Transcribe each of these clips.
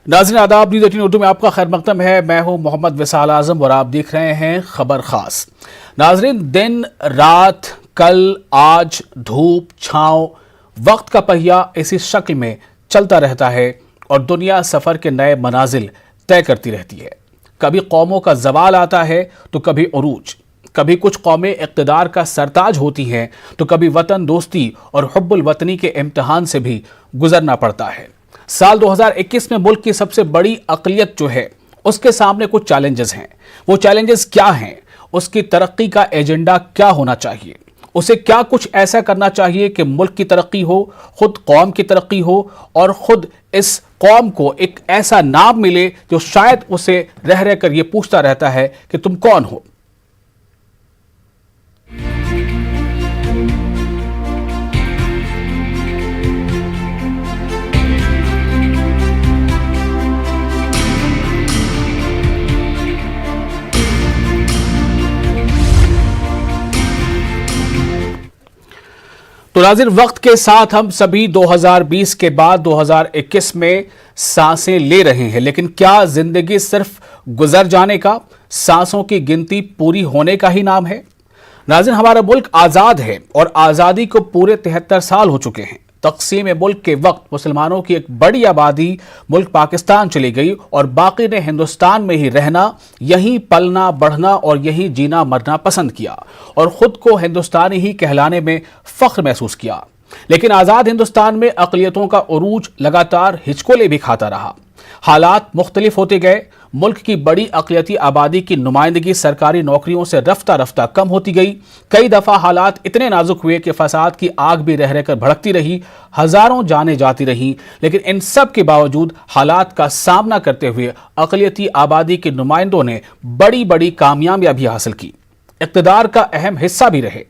नाज़रीन आदाब, न्यूज़ 18 उर्दू में आपका खैर मकदम है। मैं हूं मोहम्मद विसाल आजम और आप देख रहे हैं खबर खास। नाज़रीन, दिन रात, कल आज, धूप छांव, वक्त का पहिया इसी शक्ल में चलता रहता है और दुनिया सफ़र के नए मनाजिल तय करती रहती है। कभी कौमों का जवाल आता है तो कभी उरूज, कभी कुछ कौमें इक़्तिदार का सरताज होती हैं तो कभी वतन दोस्ती और हुब्बुल वतनी के इम्तिहान से भी गुजरना पड़ता है। साल 2021 में मुल्क की सबसे बड़ी अक़लियत जो है उसके सामने कुछ चैलेंजेस हैं। वो चैलेंजेस क्या हैं? उसकी तरक्की का एजेंडा क्या होना चाहिए? उसे क्या कुछ ऐसा करना चाहिए कि मुल्क की तरक्की हो, खुद कौम की तरक्की हो और खुद इस कौम को एक ऐसा नाम मिले जो शायद उसे रह रह कर ये पूछता रहता है कि तुम कौन हो। तो नाज़रीन, वक्त के साथ हम सभी 2020 के बाद 2021 में सांसें ले रहे हैं, लेकिन क्या जिंदगी सिर्फ गुजर जाने का, सांसों की गिनती पूरी होने का ही नाम है? नाज़रीन, हमारा मुल्क आज़ाद है और आज़ादी को पूरे 73 साल हो चुके हैं। तक़सीम मुल्क के वक्त मुसलमानों की एक बड़ी आबादी मुल्क पाकिस्तान चली गई और बाकी ने हिंदुस्तान में ही रहना, यहीं पलना बढ़ना और यहीं जीना मरना पसंद किया और ख़ुद को हिंदुस्तानी ही कहलाने में फ़ख्र महसूस किया। लेकिन आज़ाद हिंदुस्तान में अक़लियतों का उरूज लगातार हिचकोले भी खाता रहा। हालात मुख्तलिफ होते गए। मुल्क की बड़ी अक़लियती आबादी की नुमाइंदगी सरकारी नौकरियों से रफ्ता रफ्ता कम होती गई। कई दफ़ा हालात इतने नाजुक हुए कि फसाद की आग भी रह रहकर भड़कती रही, हज़ारों जानें जाती रहीं। लेकिन इन सब के बावजूद हालात का सामना करते हुए अक़लियती आबादी के नुमाइंदों ने बड़ी बड़ी कामयाबियां भी हासिल की, इक़्तिदार का अहम हिस्सा भी रहे।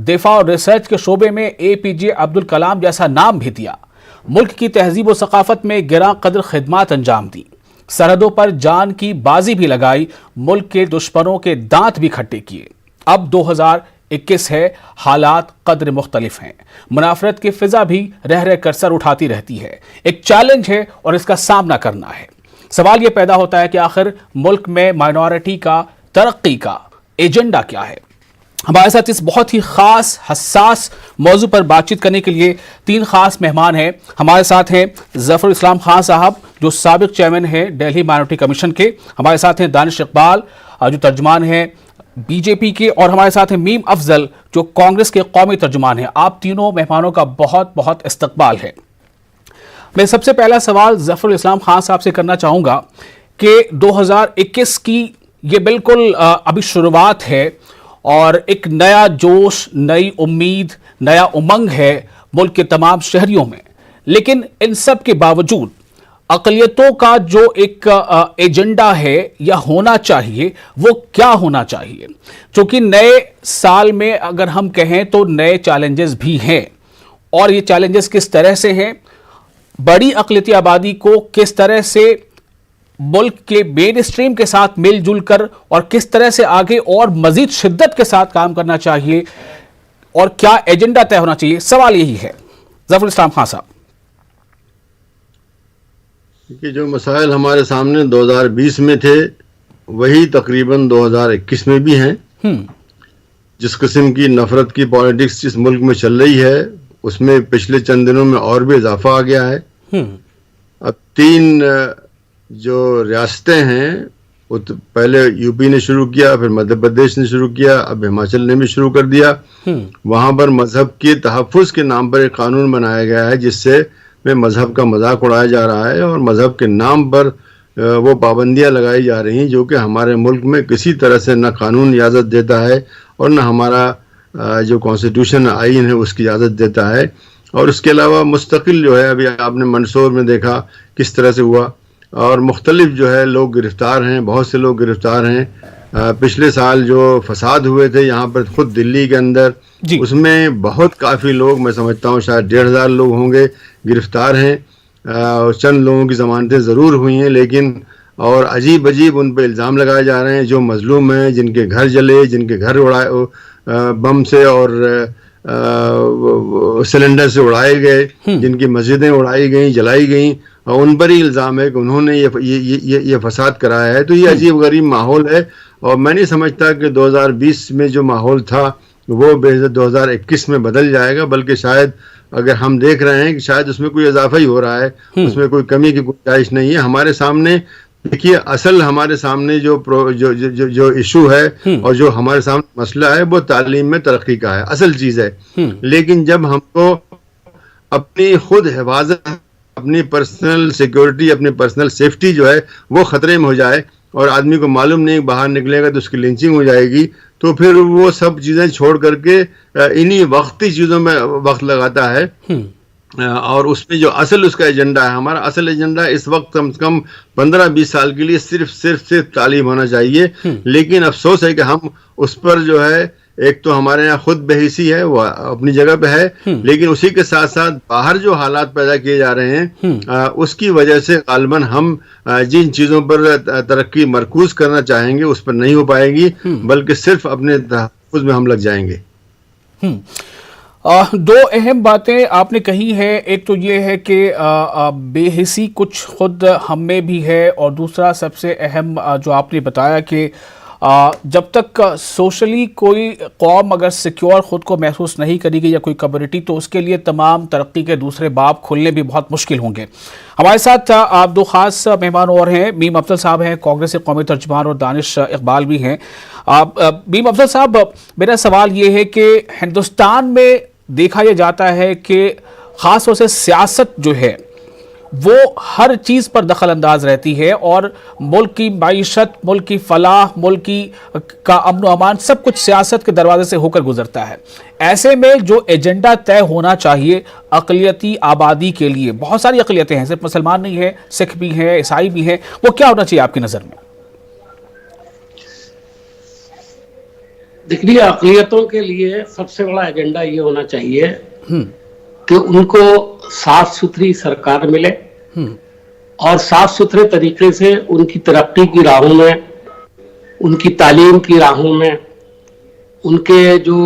दिफा और रिसर्च के शोबे में APJ अब्दुल कलाम जैसा नाम भी दिया। मुल्क की तहजीब व सकाफत में गिरा कदर खिदमात अंजाम दी। सरहदों पर जान की बाजी भी लगाई, मुल्क के दुश्मनों के दांत भी खट्टे किए। अब 2021 है, हालात कदर मुख्तलिफ हैं। मुनाफरत की फिजा भी रह रह कर सर उठाती रहती है। एक चैलेंज है और इसका सामना करना है। सवाल यह पैदा होता है कि आखिर मुल्क में माइनॉरिटी का तरक्की का एजेंडा क्या है? हमारे साथ इस बहुत ही ख़ास हसास मौजू पर बातचीत करने के लिए 3 ख़ास मेहमान हैं। हमारे साथ हैं ज़फ़रुल इस्लाम खान साहब, जो साबिक़ चेयरमैन हैं दिल्ली माइनॉरिटी कमीशन के। हमारे साथ हैं दानिश इकबाल, जो तर्जुमान हैं BJP के, और हमारे साथ हैं मीम अफजल, जो कांग्रेस के कौमी तर्जुमान हैं। आप तीनों मेहमानों का बहुत बहुत इस्तकबाल है। मैं सबसे पहला सवाल ज़फ़रुल इस्लाम खान साहब से करना चाहूँगा कि 2021 की ये बिल्कुल अभी शुरुआत है और एक नया जोश, नई उम्मीद, नया उमंग है मुल्क के तमाम शहरियों में। लेकिन इन सब के बावजूद अक़लियतों का जो एक एजेंडा है या होना चाहिए, वो क्या होना चाहिए? क्योंकि नए साल में अगर हम कहें तो नए चैलेंजेस भी हैं, और ये चैलेंजेस किस तरह से हैं? बड़ी अक़लियती आबादी को किस तरह से मुल्क के मेन स्ट्रीम के साथ मिलजुल कर और किस तरह से आगे और मजीद शिद्दत के साथ काम करना चाहिए, और क्या एजेंडा तय होना चाहिए? सवाल यही है। ज़फ़रुल इस्लाम खान साहब। कि जो मसाइल हमारे सामने 2020 में थे वही तकरीबन 2021 में भी हैं। जिस किस्म की नफरत की पॉलिटिक्स इस मुल्क में चल रही है, उसमें पिछले चंद दिनों में और भी इजाफा आ गया है। अब 3 जो रियासतें हैं, वो तो पहले यूपी ने शुरू किया, फिर मध्य प्रदेश ने शुरू किया, अब हिमाचल ने भी शुरू कर दिया। वहां पर मजहब के तहफ़्फ़ुज़ के नाम पर एक कानून बनाया गया है जिससे में मजहब का मजाक उड़ाया जा रहा है और मजहब के नाम पर वो पाबंदियां लगाई जा रही हैं जो कि हमारे मुल्क में किसी तरह से न कानून इजाज़त देता है और न हमारा जो कॉन्स्टिट्यूशन आइन है उसकी इजाज़त देता है। और उसके अलावा मुस्तकिल जो है, अभी आपने मंदसौर में देखा किस तरह से हुआ, और मुख्तलिफ जो है लोग गिरफ्तार हैं, बहुत से लोग गिरफ्तार हैं। पिछले साल जो फसाद हुए थे यहाँ पर खुद दिल्ली के अंदर, उसमें बहुत काफ़ी लोग, मैं समझता हूँ शायद 1,500 लोग होंगे, गिरफ्तार हैं। चंद लोगों की ज़मानतें ज़रूर हुई हैं, लेकिन और अजीब अजीब उन पर इल्ज़ाम लगाए जा रहे हैं। जो मजलूम हैं, जिनके घर जले, जिनके घर उड़ाए बम से और सिलेंडर से उड़ाए गए, जिनकी मस्जिदें उड़ाई गई, जलाई गई, उन पर ही इल्ज़ाम है कि उन्होंने ये फसाद कराया है। तो ये अजीब गरीब माहौल है और मैं नहीं समझता कि 2020 में जो माहौल था वो 2021 में बदल जाएगा, बल्कि शायद अगर हम देख रहे हैं कि शायद उसमें कोई इजाफा ही हो रहा है, उसमें कोई कमी की गुंजाइश नहीं है। हमारे सामने देखिए, असल हमारे सामने जो इशू है और जो हमारे सामने मसला है वो तालीम में तरक्की का है, असल चीज है। लेकिन जब हमको अपनी खुद हिफाजत, अपनी पर्सनल सिक्योरिटी, अपनी पर्सनल सेफ्टी जो है वो खतरे में हो जाए और आदमी को मालूम नहीं बाहर निकलेगा तो उसकी लिंचिंग हो जाएगी, तो फिर वो सब चीजें छोड़ करके इन्हीं वक्ती चीजों में वक्त लगाता है। और उसमें जो असल उसका एजेंडा है, हमारा असल एजेंडा इस वक्त कम से कम 15-20 साल के लिए सिर्फ तालीम होना चाहिए। लेकिन अफसोस है कि हम उस पर जो है, एक तो हमारे यहाँ खुद बेहिसी है, वो अपनी जगह पे है, लेकिन उसी के साथ साथ बाहर जो हालात पैदा किए जा रहे हैं उसकी वजह से गालिबन हम जिन चीजों पर तरक्की मरकूज करना चाहेंगे उस पर नहीं हो पाएगी, बल्कि सिर्फ अपने तहफ़्फ़ुज़ में हम लग जाएंगे। दो अहम बातें आपने कही है, एक तो ये है कि बेहिसी कुछ खुद हम में भी है, और दूसरा सबसे अहम जो आपने बताया कि जब तक सोशली कोई कौम अगर सिक्योर खुद को महसूस नहीं करेगी या कोई कम्युनिटी, तो उसके लिए तमाम तरक्की के दूसरे बाब खुलने भी बहुत मुश्किल होंगे। हमारे साथ आप दो खास मेहमान और हैं, मीम अफजल साहब हैं, कांग्रेस के कौमी तर्जुमान, और दानिश इकबाल भी हैं। मीम अफजल साहब, मेरा सवाल ये है कि हिंदुस्तान में देखा यह जाता है कि ख़ास तौर से सियासत जो है वो हर चीज़ पर दखल अंदाज रहती है, और मुल्क की माईशत, मुल्क की फलाह, मुल्क का अमन व अमान सब कुछ सियासत के दरवाजे से होकर गुजरता है। ऐसे में जो एजेंडा तय होना चाहिए अक़लियती आबादी के लिए, बहुत सारी अक़लियतें हैं, सिर्फ मुसलमान नहीं है, सिख भी हैं, ईसाई भी हैं, वो क्या होना चाहिए आपकी नज़र में? देखिए, अक़लियतों के लिए सबसे बड़ा एजेंडा ये होना चाहिए कि उनको साफ सुथरी सरकार मिले और साफ सुथरे तरीके से उनकी तरक्की की राहों में, उनकी तालीम की राहों में, उनके जो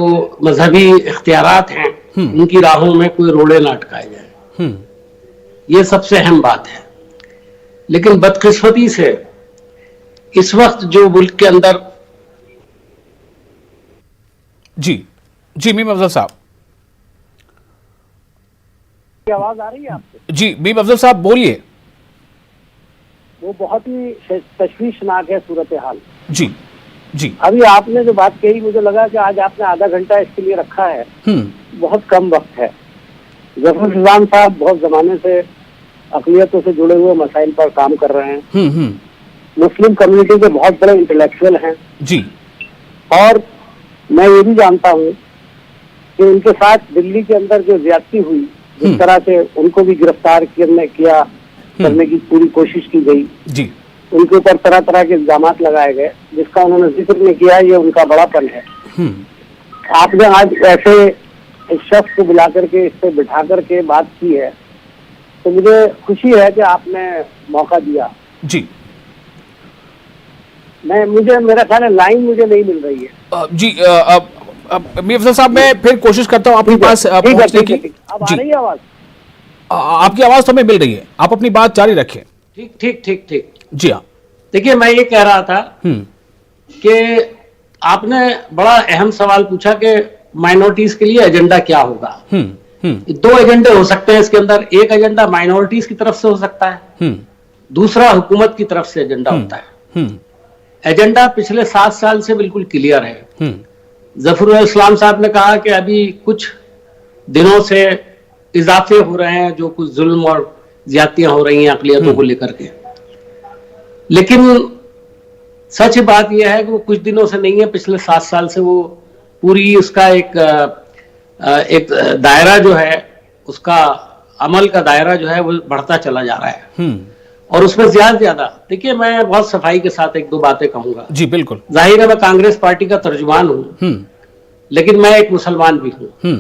मजहबी इख्तियारात हैं उनकी राहों में कोई रोड़े ना अटकाए जाए। ये सबसे अहम बात है। लेकिन बदकिस्मती से इस वक्त जो मुल्क के अंदर जी मीम अफजल साहब, आवाज आ रही है आपको? जी मीम अफजल साहब बोलिए। वो बहुत ही तशवीशनाक है सूरत हाल। जी अभी आपने जो बात कही, मुझे लगा कि आज आपने आधा घंटा इसके लिए रखा है, बहुत कम वक्त है। जफर निजाम साहब बहुत जमाने से अक़लियतों से जुड़े हुए मसाइल पर काम कर रहे हैं, मुस्लिम कम्युनिटी के बहुत बड़े इंटेलेक्चुअल हैं जी, और मैं ये भी जानता हूँ कि उनके साथ दिल्ली के अंदर जो ज्यादती हुई, जिस तरह से उनको भी गिरफ्तार करने की पूरी कोशिश की गई जी, उनके ऊपर तरह तरह के इल्जाम लगाए गए, जिसका उन्होंने जिक्र नहीं किया, ये उनका बड़ापन है। आपने आज ऐसे इस शख्स को बुला करके, इससे बिठा करके बात की है, तो मुझे खुशी है कि आपने मौका दिया। जी मेरा ख्याल है लाइन मुझे नहीं मिल रही है। जी मीर अफजल साहब, मैं फिर कोशिश करता हूँ आपके पास पहुंचने की। अब आ रही है आवाज? आपकी आवाज तो हमें मिल रही है, आप अपनी बात जारी रखें। ठीक। जी हाँ, देखिए, मैं ये कह रहा था कि आपने बड़ा अहम सवाल पूछा कि माइनॉरिटीज के लिए एजेंडा क्या होगा। दो एजेंडे हो सकते हैं इसके अंदर। एक एजेंडा माइनॉरिटीज की तरफ से हो सकता है, दूसरा हुकूमत की तरफ से एजेंडा होता है। एजेंडा पिछले 7 साल से बिल्कुल क्लियर है। जफरुल इस्लाम साहब ने कहा कि अभी कुछ दिनों से इजाफे हो रहे हैं, जो कुछ जुल्म और ज्यादतियां हो रही हैं अक़लियतों को लेकर के, लेकिन सच बात यह है कि वो कुछ दिनों से नहीं है, पिछले 7 साल से वो पूरी उसका एक दायरा जो है, उसका अमल का दायरा जो है वो बढ़ता चला जा रहा है। और उसमें ज्यादा देखिए, मैं बहुत सफाई के साथ एक दो बातें कहूंगा। जी बिल्कुल। जाहिर है मैं कांग्रेस पार्टी का तर्जुमान हूं, लेकिन मैं एक मुसलमान भी हूं।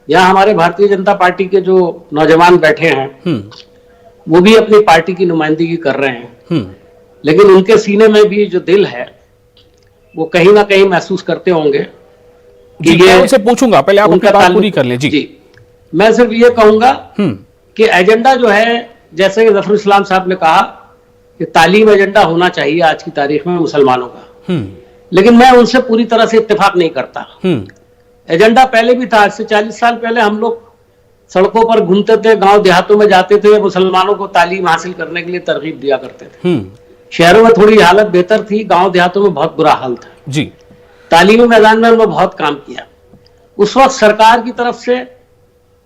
यहाँ हमारे भारतीय जनता पार्टी के जो नौजवान बैठे हैं वो भी अपनी पार्टी की नुमाइंदगी कर रहे हैं, लेकिन उनके सीने में भी जो दिल है वो कहीं ना कहीं महसूस करते होंगे कि मैं उनसे पूछूंगा, पहले आप उनका बात पूरी कर लें। जी, मैं सिर्फ ये कहूंगा कि एजेंडा जो है जैसे कि जफर इस्लाम साहब ने कहा कि तालीम एजेंडा होना चाहिए आज की तारीख में मुसलमानों का, लेकिन मैं उनसे पूरी तरह से इत्तेफाक नहीं करता। एजेंडा पहले भी था। आज से 40 साल पहले हम लोग सड़कों पर घूमते थे, गांव देहातों में जाते थे, मुसलमानों को तालीम हासिल करने के लिए तरगीब दिया करते थे। शहरों में थोड़ी हालत बेहतर थी, गांव देहातों में बहुत बुरा हाल था जी। तालीमी मैदान में उन्होंने बहुत काम किया। उस वक्त सरकार की तरफ से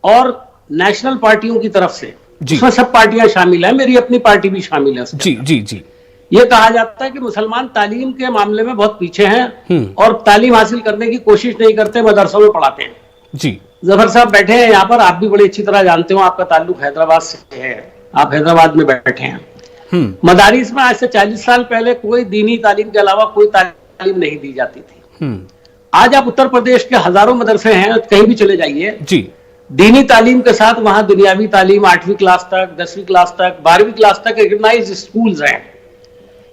और नेशनल पार्टियों की तरफ से, उसमें सब पार्टियां शामिल हैं, मेरी अपनी पार्टी भी शामिल है जी जी जी। ये कहा जाता है कि मुसलमान तालीम के मामले में बहुत पीछे हैं और तालीम हासिल करने की कोशिश नहीं करते, मदरसों में पढ़ाते हैं जी। जफर साहब बैठे हैं यहाँ पर, आप भी बड़ी अच्छी तरह जानते हो, आपका ताल्लुक हैदराबाद से है, आप हैदराबाद में बैठे हैं। मदारिस में आज से 40 साल पहले कोई दीनी तालीम के अलावा कोई तालीम नहीं दी जाती थी। आज आप उत्तर प्रदेश के हजारों मदरसे हैं, कहीं भी चले जाइए जी, दीनी तालीम के साथ वहां दुनियावी तालीम 8वीं क्लास तक, 10वीं क्लास तक, 12वीं क्लास तक रिकग्नाइज्ड स्कूल्स हैं।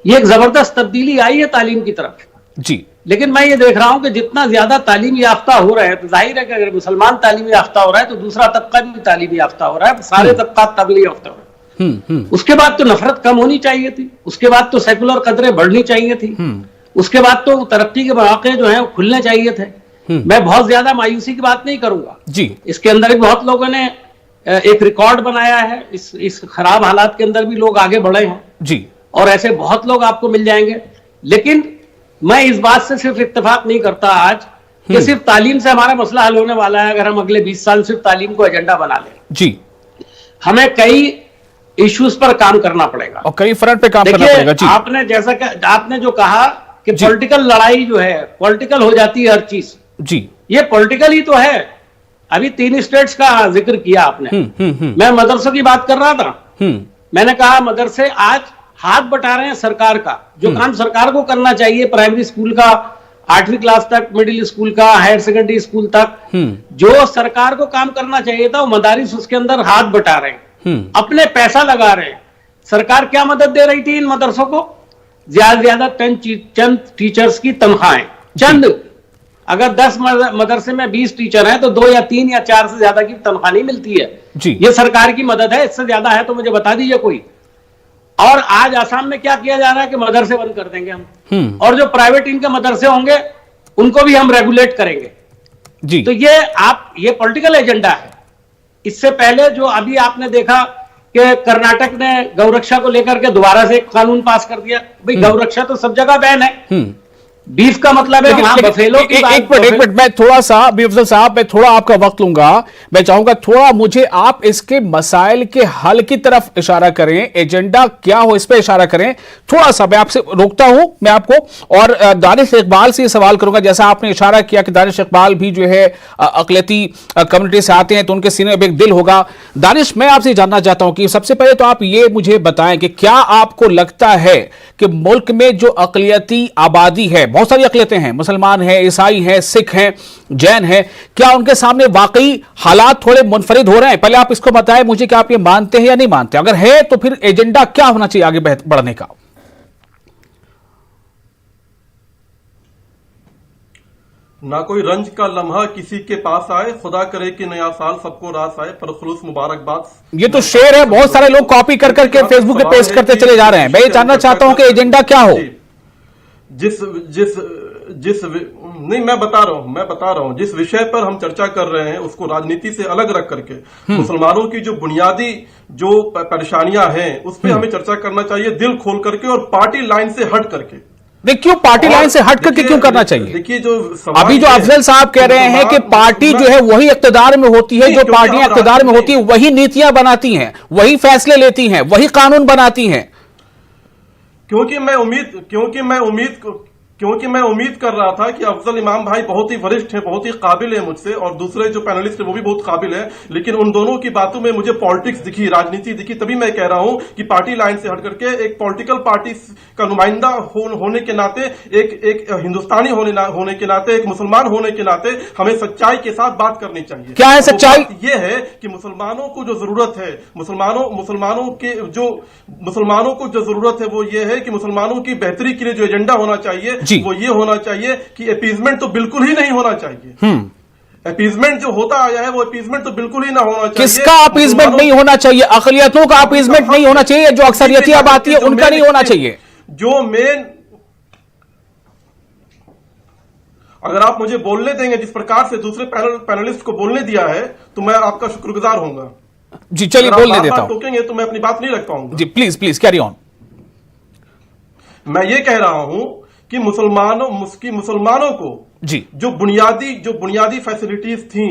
ये एक जबरदस्त तब्दीली आई है तालीम की तरफ जी। लेकिन मैं ये देख रहा हूं कि जितना ज्यादा तालीम याफ्ता हो रहा है, तो जाहिर है कि अगर मुसलमान तालीम याफ्ता हो रहा है तो दूसरा तबका भी तालीम याफ्ता हो रहा है, सारे तबका तालीम याफ्ता हो रहा है। उसके बाद तो नफरत कम होनी चाहिए थी, उसके बाद तो सेकुलर कदरें बढ़नी चाहिए थी, उसके बाद तो तरक्की के मौके जो है खुलने चाहिए थे। मैं बहुत ज्यादा मायूसी की बात नहीं करूंगा जी। इसके अंदर भी बहुत लोगों ने एक रिकॉर्ड बनाया है, इस खराब हालात के अंदर भी लोग आगे बढ़े हैं जी, और ऐसे बहुत लोग आपको मिल जाएंगे। लेकिन मैं इस बात से सिर्फ इत्तेफाक नहीं करता आज कि सिर्फ तालीम से हमारा मसला हल होने वाला है। अगर हम अगले 20 साल सिर्फ तालीम को एजेंडा बना लें जी, हमें कई इश्यूज पर काम करना पड़ेगा और कई फ्रंट पे काम करना पड़ेगा जी। आपने जैसा कि आपने जो कहा कि पॉलिटिकल लड़ाई जो है, पॉलिटिकल हो जाती है हर चीज जी, ये पॉलिटिकल ही तो है। अभी 3 स्टेट्स का जिक्र किया आपने, मैं मदरसों की बात कर रहा था। मैंने कहा मदरसे आज हाथ बटा रहे हैं सरकार का, जो काम सरकार को करना चाहिए, प्राइमरी स्कूल का 8वीं क्लास तक, मिडिल स्कूल का, हायर सेकेंडरी स्कूल तक, जो सरकार को काम करना चाहिए था वो मदारिस उसके अंदर हाथ बटा रहे हैं, अपने पैसा लगा रहे हैं। सरकार क्या मदद दे रही थी इन मदरसों को? ज्यादा से ज्यादा चंद टीचर्स की तनख्वाहें, चंद। अगर 10 मदरसे में 20 टीचर हैं तो 2 या 3 या 4 से ज्यादा की तनख्वाह नहीं मिलती है जी। ये सरकार की मदद है, इससे ज्यादा है तो मुझे बता दीजिए कोई। और आज आसाम में क्या किया जा रहा है कि मदरसे बंद कर देंगे हम, और जो प्राइवेट इनके मदरसे होंगे उनको भी हम रेगुलेट करेंगे जी। तो ये पॉलिटिकल एजेंडा है। इससे पहले जो अभी आपने देखा कि कर्नाटक ने गौरक्षा को लेकर के दोबारा से एक कानून पास कर दिया। भाई गौरक्षा तो सब जगह बैन है, बीफ का मतलब है वहां बफेलो की बात। एक मिनट मैं थोड़ा सा अफजल साहब, मैं थोड़ा आपका वक्त लूंगा। मैं चाहूंगा थोड़ा मुझे आप इसके मसाइल के हल की तरफ इशारा करें, एजेंडा क्या हो इस पे इशारा करें थोड़ा सा। मैं आपसे रोकता हूं मैं आपको, और दानिश इकबाल से सवाल करूंगा। जैसा आपने इशारा किया कि दानिश इकबाल भी जो है अकलियती कम्युनिटी से आते हैं तो उनके सीने में एक दिल होगा। दानिश, मैं आपसे जानना चाहता हूं कि सबसे पहले तो आप ये मुझे बताएं कि क्या आपको लगता है कि मुल्क में जो अकलियती आबादी है, बहुत सारी अकलियतें हैं, मुसलमान हैं, ईसाई हैं, सिख हैं, जैन हैं, क्या उनके सामने वाकई हालात थोड़े मुनफरिद हो रहे हैं? पहले आप इसको बताएं मुझे कि आप ये मानते हैं या नहीं मानते। अगर है तो फिर एजेंडा क्या होना चाहिए आगे बढ़ने का? ना कोई रंज का लम्हा किसी के पास आए, खुदा करे कि नया साल सबको रास आए, पर खुलूस मुबारकबाद। ये तो शेर है, बहुत सारे लोग कॉपी कर करके फेसबुक पे पेस्ट करते चले जा रहे हैं। मैं ये जानना चाहता हूं कि एजेंडा क्या हो। नहीं, मैं बता रहा हूं जिस विषय पर हम चर्चा कर रहे हैं उसको राजनीति से अलग रख करके मुसलमानों की जो बुनियादी जो परेशानियां हैं उस पर हमें चर्चा करना चाहिए, दिल खोल करके और पार्टी लाइन से हट करके। क्यों पार्टी लाइन से हट करके क्यों करना चाहिए? देखिए, जो अभी जो अफजल साहब कह रहे हैं कि पार्टी जो है वही इख्तिदार में होती है, जो पार्टियां इख्तिदार में होती है वही नीतियां बनाती हैं, वही फैसले लेती हैं, वही कानून बनाती हैं। क्योंकि मैं उम्मीद कर रहा था कि अफजल इमाम भाई बहुत ही वरिष्ठ हैं, बहुत ही काबिल है मुझसे, और दूसरे जो पैनलिस्ट है वो भी बहुत काबिल है, लेकिन उन दोनों की बातों में मुझे पॉलिटिक्स दिखी, राजनीति दिखी। तभी मैं कह रहा हूं कि पार्टी लाइन से हट करके एक पॉलिटिकल पार्टी का नुमाइंदा होने के नाते, एक हिंदुस्तानी होने के नाते, एक मुसलमान होने के नाते हमें सच्चाई के साथ बात करनी चाहिए। क्या है सच्चाई? ये है कि मुसलमानों को जो जरूरत है, मुसलमानों को जो जरूरत है वो ये है कि मुसलमानों की बेहतरी के लिए जो एजेंडा होना चाहिए वो ये होना चाहिए कि अपीजमेंट तो बिल्कुल ही नहीं होना चाहिए। अपीजमेंट जो होता आया है वो अपीजमेंट तो बिल्कुल ही ना होना चाहिए। किसका अपीजमेंट नहीं होना चाहिए? अकलियतों का अपीजमेंट नहीं होना चाहिए, जो अक्सरियती आबादी है उनका नहीं होना चाहिए। जो मेन, अगर आप मुझे बोलने देंगे जिस प्रकार से दूसरे पैनलिस्ट को बोलने दिया है तो मैं आपका शुक्रगुजार होऊंगा। जी चलिए, बोलने देता हूं। टोकेंगे तो मैं अपनी बात नहीं रख पाऊंगा। जी प्लीज प्लीज कैरी ऑन। मैं ये कह रहा हूं कि मुसलमानों को जी जो बुनियादी फैसिलिटीज थी,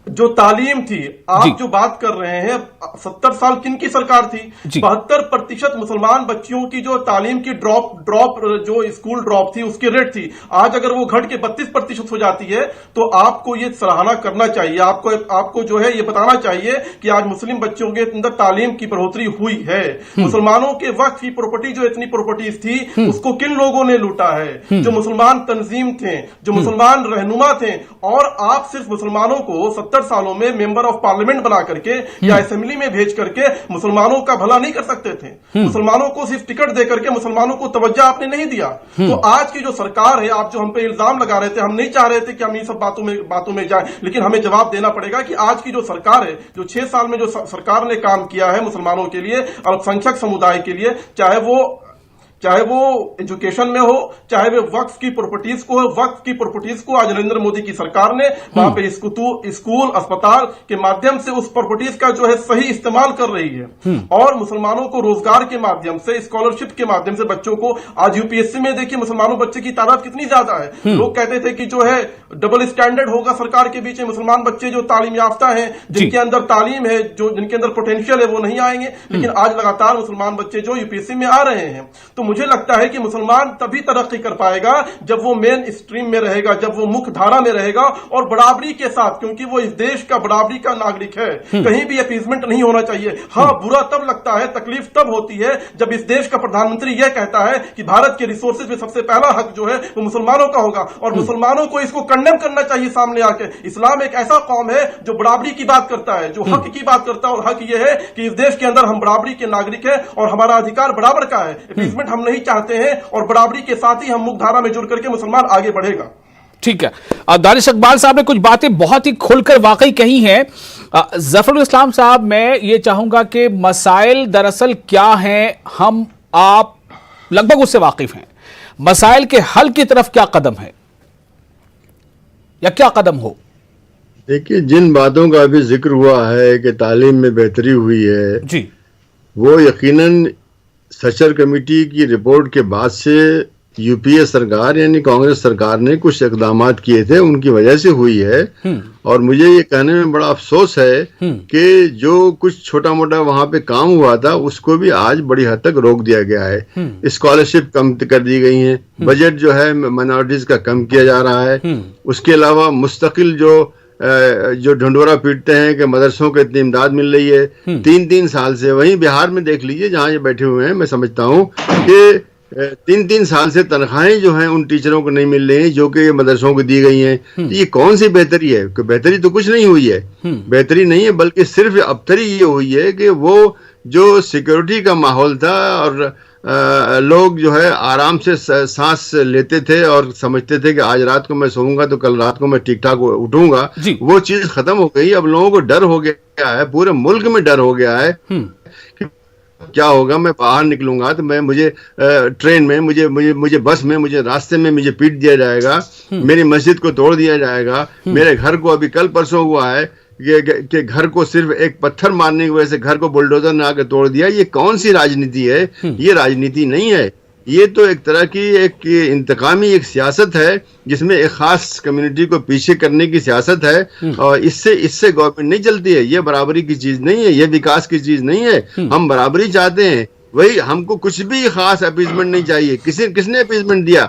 जो तालीम थी, आप जो बात कर रहे हैं 70 साल किनकी सरकार थी? 72% मुसलमान बच्चियों की जो तालीम की ड्रॉप जो स्कूल ड्रॉप थी उसकी रेट थी, आज अगर वो घट के 32% हो जाती है तो आपको ये सराहना करना चाहिए। आपको जो है ये बताना चाहिए कि आज मुस्लिम बच्चों के अंदर तालीम की बढ़ोतरी हुई है। मुसलमानों के वक्त की प्रॉपर्टी, जो इतनी प्रॉपर्टीज थी, उसको किन लोगों ने लूटा है? जो मुसलमान तंजीम थे, जो मुसलमान रहनुमा थे। और आप सिर्फ मुसलमानों को 70 सालों में मेंबर ऑफ पार्लियामेंट बना करके या असेंबली में भेज करके मुसलमानों का भला नहीं कर सकते थे। मुसलमानों को सिर्फ टिकट दे करके मुसलमानों को तवज्जो आपने नहीं दिया। तो आज की जो सरकार है, आप जो हम पे इल्जाम लगा रहे थे, हम नहीं चाह रहे थे कि हम ये सब बातों में जाए, लेकिन हमें जवाब देना पड़ेगा कि आज की जो सरकार है, जो 6 साल में जो सरकार ने काम किया है मुसलमानों के लिए, अल्पसंख्यक समुदाय के लिए, चाहे वो एजुकेशन में हो, चाहे वो वक्फ की प्रॉपर्टीज को आज नरेंद्र मोदी की सरकार ने वहां पे स्कूल अस्पताल के माध्यम से उस प्रॉपर्टीज का जो है सही इस्तेमाल कर रही है। और मुसलमानों को रोजगार के माध्यम से, स्कॉलरशिप के माध्यम से बच्चों को, आज यूपीएससी में देखिए मुसलमानों बच्चे की तादाद कितनी ज्यादा है। लोग कहते थे कि जो है डबल स्टैंडर्ड होगा सरकार के बीच में, मुसलमान बच्चे जो तालीम याफ्ता है, जिनके अंदर तालीम है, जिनके अंदर पोटेंशियल है, वो नहीं आएंगे। लेकिन आज लगातार मुसलमान बच्चे जो यूपीएससी में आ रहे हैं। तो मुझे लगता है कि मुसलमान तभी तरक्की कर पाएगा जब वो मेन स्ट्रीम में रहेगा, जब वो मुख्य धारा में रहेगा और बराबरी के साथ, क्योंकि वो इस देश का बराबरी का नागरिक है। कहीं भी अपीजमेंट नहीं होना चाहिए। हाँ, बुरा तब लगता है, तकलीफ तब होती है जब इस देश का प्रधानमंत्री यह कहता है कि भारत के रिसोर्सेज में सबसे पहला हक जो है वो मुसलमानों का होगा, और मुसलमानों को इसको कंडेम करना चाहिए सामने आके। इस्लाम एक ऐसा कौम है जो बराबरी की बात करता है, जो हक की बात करता है, और हक यह है कि इस देश के अंदर हम बराबरी के नागरिक है और हमारा अधिकार बराबर का है। अपीजमेंट हम नहीं चाहते हैं, और बराबरी के साथ ही हम मुख्यधारा में जुड़ करके मुसलमान आगे बढ़ेगा। ठीक है। दानिश इकबाल साहब ने कुछ बातें बहुत ही खुलकर वाकई कही हैं। जफरुल इस्लाम साहब, मैं ये चाहूंगा कि मसाइल दरअसल क्या हैं, हम आप लगभग उससे वाकिफ हैं। मसाइल के हल की तरफ क्या कदम है या क्या कदम हो? देखिए, जिन बातों का अभी जिक्र हुआ है कि तालीम में बेहतरी हुई है जी, वो यकीनन सचर कमेटी की रिपोर्ट के बाद से यूपीए सरकार यानी कांग्रेस सरकार ने कुछ इकदाम किए थे, उनकी वजह से हुई है। और मुझे ये कहने में बड़ा अफसोस है कि जो कुछ छोटा मोटा वहां पे काम हुआ था उसको भी आज बड़ी हद तक रोक दिया गया है। स्कॉलरशिप कम कर दी गई है, बजट जो है माइनॉरिटीज का कम किया जा रहा है। उसके अलावा मुस्तकिल जो ढंडोरा पीटते हैं कि मदरसों को इतनी इमदाद मिल रही है 3-3 साल से। वहीं बिहार में देख लीजिए, जहां ये बैठे हुए हैं, मैं समझता हूं कि 3-3 साल से तनख्वाहें जो हैं उन टीचरों को नहीं मिल रही हैं जो कि मदरसों को दी गई हैं। तो ये कौन सी बेहतरी है? बेहतरी तो कुछ नहीं हुई है, बेहतरी नहीं है, बल्कि सिर्फ अबतरी ये हुई है कि वो जो सिक्योरिटी का माहौल था और लोग जो है आराम से सांस लेते थे और समझते थे कि आज रात को मैं सोऊंगा तो कल रात को मैं ठीक ठाक उठूंगा, वो चीज खत्म हो गई। अब लोगों को डर हो गया है, पूरे मुल्क में डर हो गया है कि क्या होगा, मैं बाहर निकलूंगा तो मुझे ट्रेन में, मुझे बस में, मुझे रास्ते में मुझे पीट दिया जाएगा, मेरी मस्जिद को तोड़ दिया जाएगा, मेरे घर को अभी कल परसों हुआ है कि घर को सिर्फ एक पत्थर मारने की वजह से घर को बुलडोजर ने आकर तोड़ दिया। ये कौन सी राजनीति है? ये राजनीति नहीं है, ये तो एक तरह की एक इंतकामी एक सियासत है जिसमें एक खास कम्युनिटी को पीछे करने की सियासत है। और इससे गवर्नमेंट नहीं चलती है। ये बराबरी की चीज नहीं है, ये विकास की चीज नहीं है। हम बराबरी चाहते हैं, वही हमको कुछ भी खास अपीजमेंट नहीं चाहिए। किसने अपीजमेंट दिया?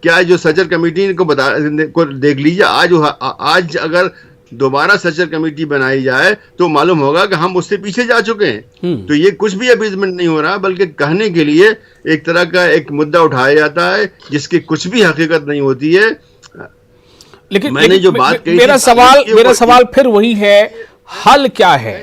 क्या जो सचर कमेटी को देख लीजिए, आज अगर दोबारा सचर कमेटी बनाई जाए तो मालूम होगा कि हम उससे पीछे जा चुके हैं। तो ये कुछ भी अपीजमेंट नहीं हो रहा, बल्कि कहने के लिए एक तरह का एक मुद्दा उठाया जाता है जिसकी कुछ भी हकीकत नहीं होती है। लेकिन मैंने जो बात कही, मेरा सवाल फिर वही है, हल क्या है?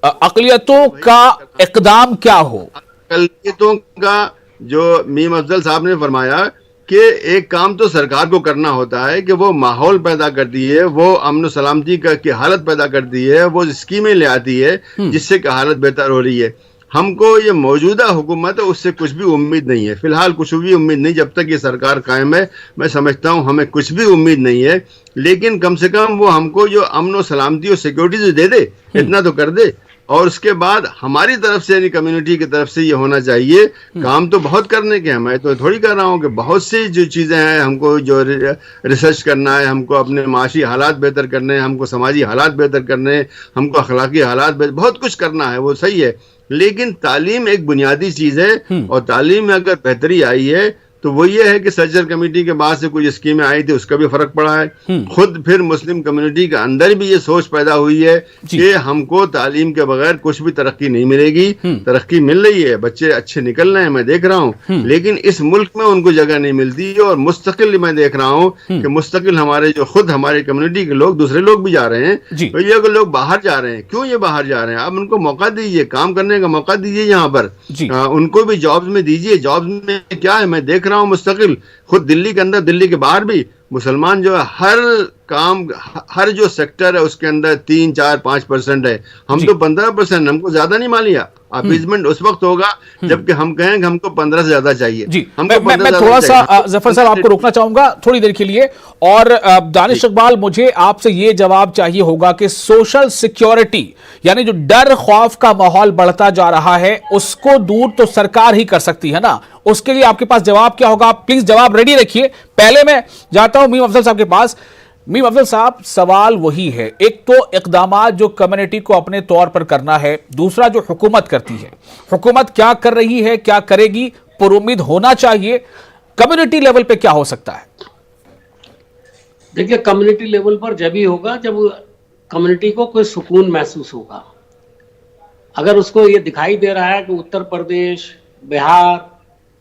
अक़लियतों का इक़दाम क्या हो? अक़लियतों का जो मीम अफजल साहब ने फरमाया देखिए, एक काम तो सरकार को करना होता है कि वो माहौल पैदा करती है, वो अमन सलामती की हालत पैदा करती है, वो स्कीमें ले आती है जिससे कि हालत बेहतर हो रही है। हमको ये मौजूदा हुकूमत है उससे कुछ भी उम्मीद नहीं है, फिलहाल कुछ भी उम्मीद नहीं। जब तक ये सरकार कायम है मैं समझता हूँ हमें कुछ भी उम्मीद नहीं है, लेकिन कम से कम वो हमको जो अमन और सलामती और सिक्योरिटी जो दे दे, इतना तो कर दे। और उसके बाद हमारी तरफ से यानी कम्युनिटी की तरफ से ये होना चाहिए। काम तो बहुत करने के हैं, मैं तो थोड़ी कर रहा हूँ कि बहुत सी जो चीज़ें हैं, हमको जो रिसर्च करना है, हमको अपने माशी हालात बेहतर करने हैं, हमको समाजी हालात बेहतर करने हैं, हमको अखलाकी हालात बेहतर, बहुत कुछ करना है, वो सही है। लेकिन तालीम एक बुनियादी चीज़ है, और तालीम में अगर बेहतरी आई है तो वो ये है कि सर्चर कमेटी के बाद से कुछ स्कीमें आई थी, उसका भी फर्क पड़ा है। खुद फिर मुस्लिम कम्युनिटी के अंदर भी ये सोच पैदा हुई है कि हमको तालीम के बगैर कुछ भी तरक्की नहीं मिलेगी। तरक्की मिल रही है, बच्चे अच्छे निकल रहे हैं, मैं देख रहा हूँ, लेकिन इस मुल्क में उनको जगह नहीं मिलती। और मुस्तकिल मैं देख रहा हूँ कि मुस्तकिल हमारे जो खुद हमारे कम्युनिटी के लोग, दूसरे लोग भी जा रहे हैं, तो ये लोग बाहर जा रहे हैं। क्यों ये बाहर जा रहे हैं? आप उनको मौका दीजिए, काम करने का मौका दीजिए यहाँ पर, उनको भी जॉब्स में दीजिए। जॉब्स में क्या है, मैं देख रहा हूँ मुस्तकिल, खुद दिल्ली के अंदर, दिल्ली के बाहर भी मुसलमान जो है हर काम, हर जो सेक्टर है उसके अंदर 3, 4, 5% है। हम तो 15%, हमको ज्यादा नहीं मान लिया। अपीजमेंट उस वक्त होगा जबकि हम कहेंगे हमको 15 से ज्यादा चाहिए। जी, मैं थोड़ा सा जफर साहब आपको रोकना चाहूंगा थोड़ी देर के लिए। और दानिश इकबाल, मुझे आपसे ये जवाब चाहिए होगा कि सोशल सिक्योरिटी यानी जो डर खौफ का माहौल बढ़ता जा रहा है उसको दूर तो सरकार ही कर सकती है ना, उसके लिए आपके पास जवाब क्या होगा? आप प्लीज जवाब रेडी रखिए। पहले मैं जाता हूं मीम अफजल साहब के पास। मीम अफजल साहब, सवाल वही है, एक तो इक़दामात जो कम्युनिटी को अपने तौर पर करना है, दूसरा जो हुकूमत करती है, हुकूमत क्या कर रही है, क्या करेगी, पुरुम्मीद होना चाहिए। कम्युनिटी लेवल पे क्या हो सकता है? देखिए, कम्युनिटी लेवल पर जब ही होगा जब कम्युनिटी को कोई सुकून महसूस होगा। अगर उसको ये दिखाई दे रहा है कि उत्तर प्रदेश, बिहार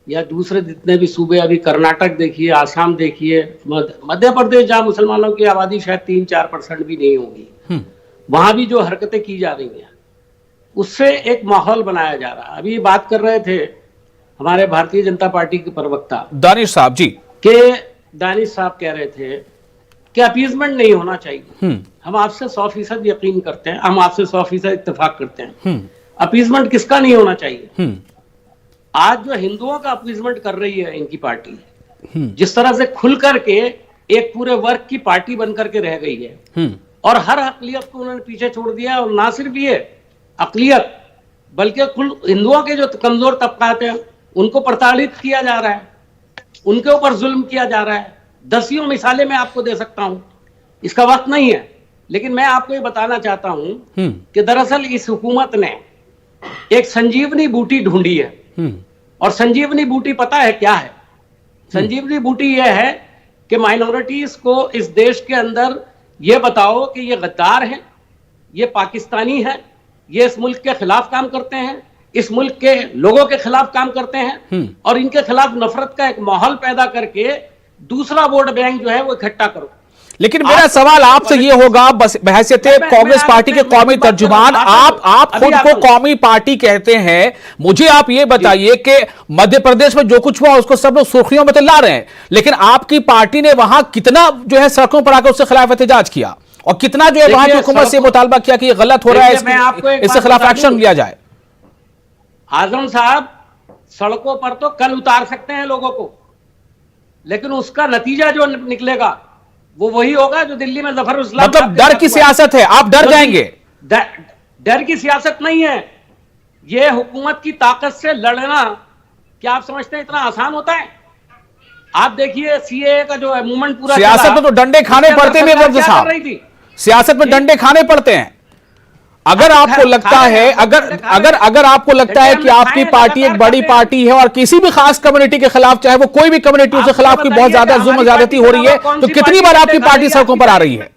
या दूसरे जितने भी सूबे, अभी कर्नाटक देखिए, आसाम देखिए, मध्य प्रदेश, जहाँ मुसलमानों की आबादी शायद 3-4% भी नहीं होगी, वहां भी जो हरकतें की जा रही हैं उससे एक माहौल बनाया जा रहा है। अभी बात कर रहे थे हमारे भारतीय जनता पार्टी के प्रवक्ता दानिश साहब जी, दानिश साहब कह रहे थे कि अपीजमेंट नहीं होना चाहिए। हम आपसे 100% यकीन करते हैं, हम आपसे 100% इत्तेफाक करते हैं। अपीजमेंट किसका नहीं होना चाहिए? आज जो हिंदुओं का अपीजमेंट कर रही है इनकी पार्टी, जिस तरह से खुल करके एक पूरे वर्ग की पार्टी बनकर के रह गई है और हर अकलियत को उन्होंने पीछे छोड़ दिया। और ना सिर्फ ये अकलियत, बल्कि कुल हिंदुओं के जो कमजोर तबकात हैं उनको प्रताड़ित किया जा रहा है, उनके ऊपर जुल्म किया जा रहा है। दसियों मिसालें मैं आपको दे सकता हूं, इसका वक्त नहीं है, लेकिन मैं आपको ये बताना चाहता हूं कि दरअसल इस हुकूमत ने एक संजीवनी बूटी ढूंढी है। और संजीवनी बूटी पता है क्या है? संजीवनी बूटी यह है कि माइनॉरिटीज को इस देश के अंदर यह बताओ कि ये गद्दार हैं, ये पाकिस्तानी हैं, ये इस मुल्क के खिलाफ काम करते हैं, इस मुल्क के लोगों के खिलाफ काम करते हैं, और इनके खिलाफ नफरत का एक माहौल पैदा करके दूसरा वोट बैंक जो है वो इकट्ठा करो। लेकिन मेरा सवाल आपसे ये होगा, बस बहैसियत कांग्रेस पार्टी के कौमी तर्जुमान, आप खुद को कौमी पार्टी कहते हैं, मुझे आप ये बताइए कि मध्य प्रदेश में जो कुछ हुआ उसको सब लोग सुर्खियों में तो ला रहे हैं, लेकिन आपकी पार्टी ने वहां कितना जो है सड़कों पर आकर उसके खिलाफ एहतजाज किया और कितना जो है वहां की हुकूमत से मुतालबा किया कि ये गलत हो रहा है, इसके खिलाफ एक्शन लिया जाए? आजम साहब, सड़कों पर तो कल उतार सकते हैं लोगों को, लेकिन उसका नतीजा जो निकलेगा वो वही होगा जो दिल्ली में जफर इस्लाम, मतलब डर की सियासत है, आप डर जाएंगे? डर की सियासत नहीं है, ये हुकूमत की ताकत से लड़ना क्या आप समझते हैं इतना आसान होता है? आप देखिए सीएए का जो है मूवमेंट पूरा, सियासत में तो डंडे खाने पड़ते हैं साहब, सियासत में डंडे खाने पड़ते हैं। अगर आपको लगता है, अगर आपको लगता है कि आपकी पार्टी एक बड़ी पार्टी है और किसी भी खास कम्युनिटी के खिलाफ, चाहे वो कोई भी कम्युनिटी, उसके खिलाफ की बहुत ज्यादा जुल्म ज्यादती हो रही है, तो कितनी बार आपकी पार्टी सड़कों पर आ रही है?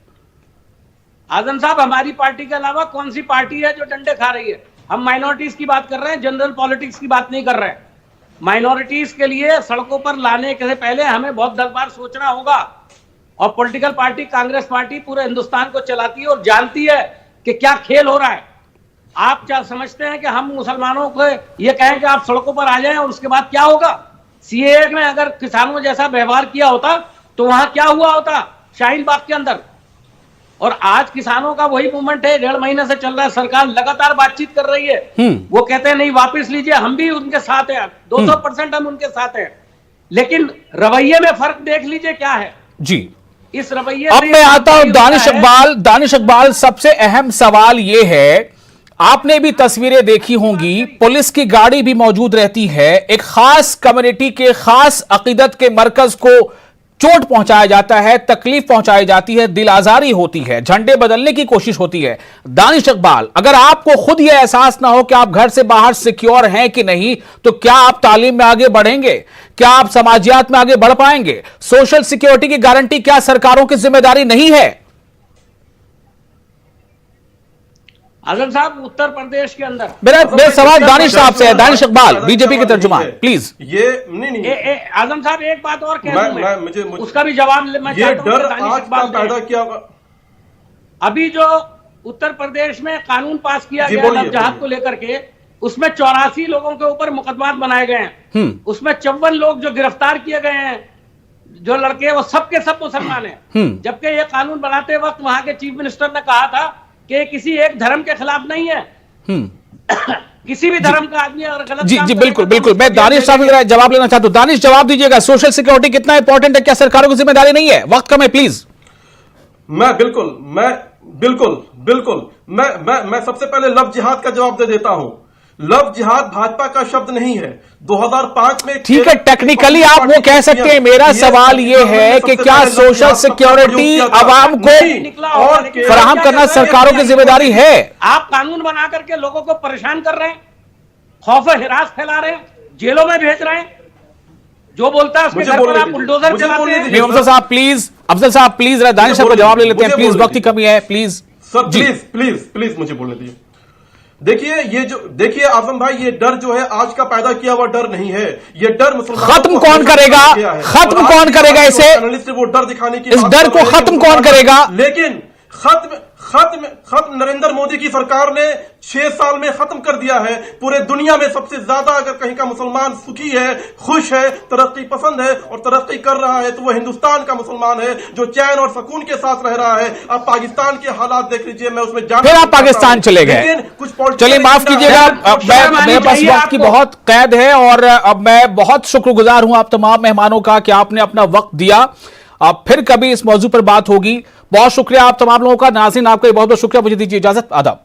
आजम साहब, हमारी पार्टी के अलावा कौन सी पार्टी है जो डंडे खा रही है? हम माइनॉरिटीज की बात कर रहे हैं, जनरल पॉलिटिक्स की बात नहीं कर रहे हैं। माइनॉरिटीज के लिए सड़कों पर लाने के पहले हमें बहुत 10 बार सोचना होगा। और पॉलिटिकल पार्टी कांग्रेस पार्टी पूरे हिंदुस्तान को चलाती है और जानती है कि क्या खेल हो रहा है। आप क्या समझते हैं कि हम मुसलमानों को ये कहें कि आप सड़कों पर आ जाएं और उसके बाद क्या होगा? सीएए में अगर किसानों जैसा व्यवहार किया होता तो वहां क्या हुआ होता शाहीन बाग के अंदर। और आज किसानों का वही मूवमेंट है, 1.5 महीने से चल रहा है, सरकार लगातार बातचीत कर रही है। वो कहते हैं नहीं वापस लीजिए, हम भी उनके साथ हैं, 200% हम उनके साथ हैं, लेकिन रवैये में फर्क देख लीजिए क्या है जी। इस रवैये। अब मैं आता हूं दानिश इकबाल, सबसे अहम सवाल यह है, आपने भी तस्वीरें देखी होंगी, पुलिस की गाड़ी भी मौजूद रहती है, एक खास कम्युनिटी के खास अकीदत के मरकज को चोट पहुंचाया जाता है, तकलीफ पहुंचाई जाती है, दिल आजारी होती है, झंडे बदलने की कोशिश होती है। दानिश इकबाल, अगर आपको खुद यह एहसास ना हो कि आप घर से बाहर सिक्योर हैं कि नहीं, तो क्या आप तालीम में आगे बढ़ेंगे? क्या आप समाजियात में आगे बढ़ पाएंगे? सोशल सिक्योरिटी की गारंटी क्या सरकारों की जिम्मेदारी नहीं है? आजम साहब, उत्तर प्रदेश के अंदर मेरा सवाल दानिश साहब से है, दानिश इकबाल बीजेपी के तर्जुमान, प्लीज। ये नहीं आजम साहब एक बात और कह दूं मैं, मुझे उसका भी जवाब मैं ये डर आज का पैदा किया। अभी जो उत्तर प्रदेश में कानून पास किया गया लव जिहाद को लेकर के, उसमें 84 लोगों के ऊपर मुकदमा बनाए गए हैं, उसमें 54 लोग जो गिरफ्तार किए गए हैं, जो लड़के वो सब के सब मुसलमान हैं। जबकि ये कानून बनाते वक्त वहां के चीफ मिनिस्टर ने कहा था कि किसी एक धर्म के खिलाफ नहीं है, किसी भी धर्म का आदमी अगर गलत जी जी बिल्कुल बिल्कुल, मैं दानिश साहब से जवाब लेना चाहता हूं। दानिश जवाब दीजिएगा, सोशल सिक्योरिटी कितना इंपॉर्टेंट है, क्या सरकारों की जिम्मेदारी नहीं है? वक्त कम है, प्लीज। मैं सबसे पहले लव जिहाद का जवाब दे देता हूं। लव जिहाद भाजपा का शब्द नहीं है। 2005 में ठीक है, टेक्निकली आप वो कह सकते हैं। मेरा सवाल ये है कि क्या सोशल सिक्योरिटी आवाम को फराहम करना सरकारों की जिम्मेदारी है? आप कानून बना करके लोगों को परेशान कर रहे हैं, खौफ हिरास फैला रहे हैं, जेलों में भेज रहे हैं, जो बोलता है उसके घर पर आप बुलडोजर चलाते हैं। अफजल साहब प्लीज दानिश साहब का जवाब ले लेते हैं, प्लीज, वक्त की कमी है, प्लीज सर, प्लीज मुझे बोलने दीजिए। देखिए आजम भाई, ये डर जो है आज का पैदा किया हुआ डर नहीं है, ये डर मुसलमानों खत्म कौन करेगा? खत्म कौन करेगा इसे? वो डर दिखाने की, इस डर को खत्म कौन करेगा? लेकिन खत्म नरेंद्र मोदी की सरकार ने 6 साल में खत्म कर दिया है। पूरे दुनिया में सबसे ज्यादा अगर कहीं का मुसलमान सुखी है, खुश है, तरक्की पसंद है और तरक्की कर रहा है, तो वो हिंदुस्तान का मुसलमान है, जो चैन और सुकून के साथ रह रहा है। अब पाकिस्तान के हालात देख लीजिए, मैं उसमें जान, फिर आप पाकिस्तान चले गए। चलिए माफ कीजिएगा, मेरे पास वक्त की बहुत कैद है और अब मैं बहुत शुक्रगुजार हूं आप तमाम मेहमानों का कि आपने अपना वक्त दिया। अब फिर कभी इस मौजू पर बात होगी। बहुत शुक्रिया आप तमाम लोगों का। नाज़रीन, आपका बहुत बहुत शुक्रिया। मुझे दीजिए इजाजत, आदाब।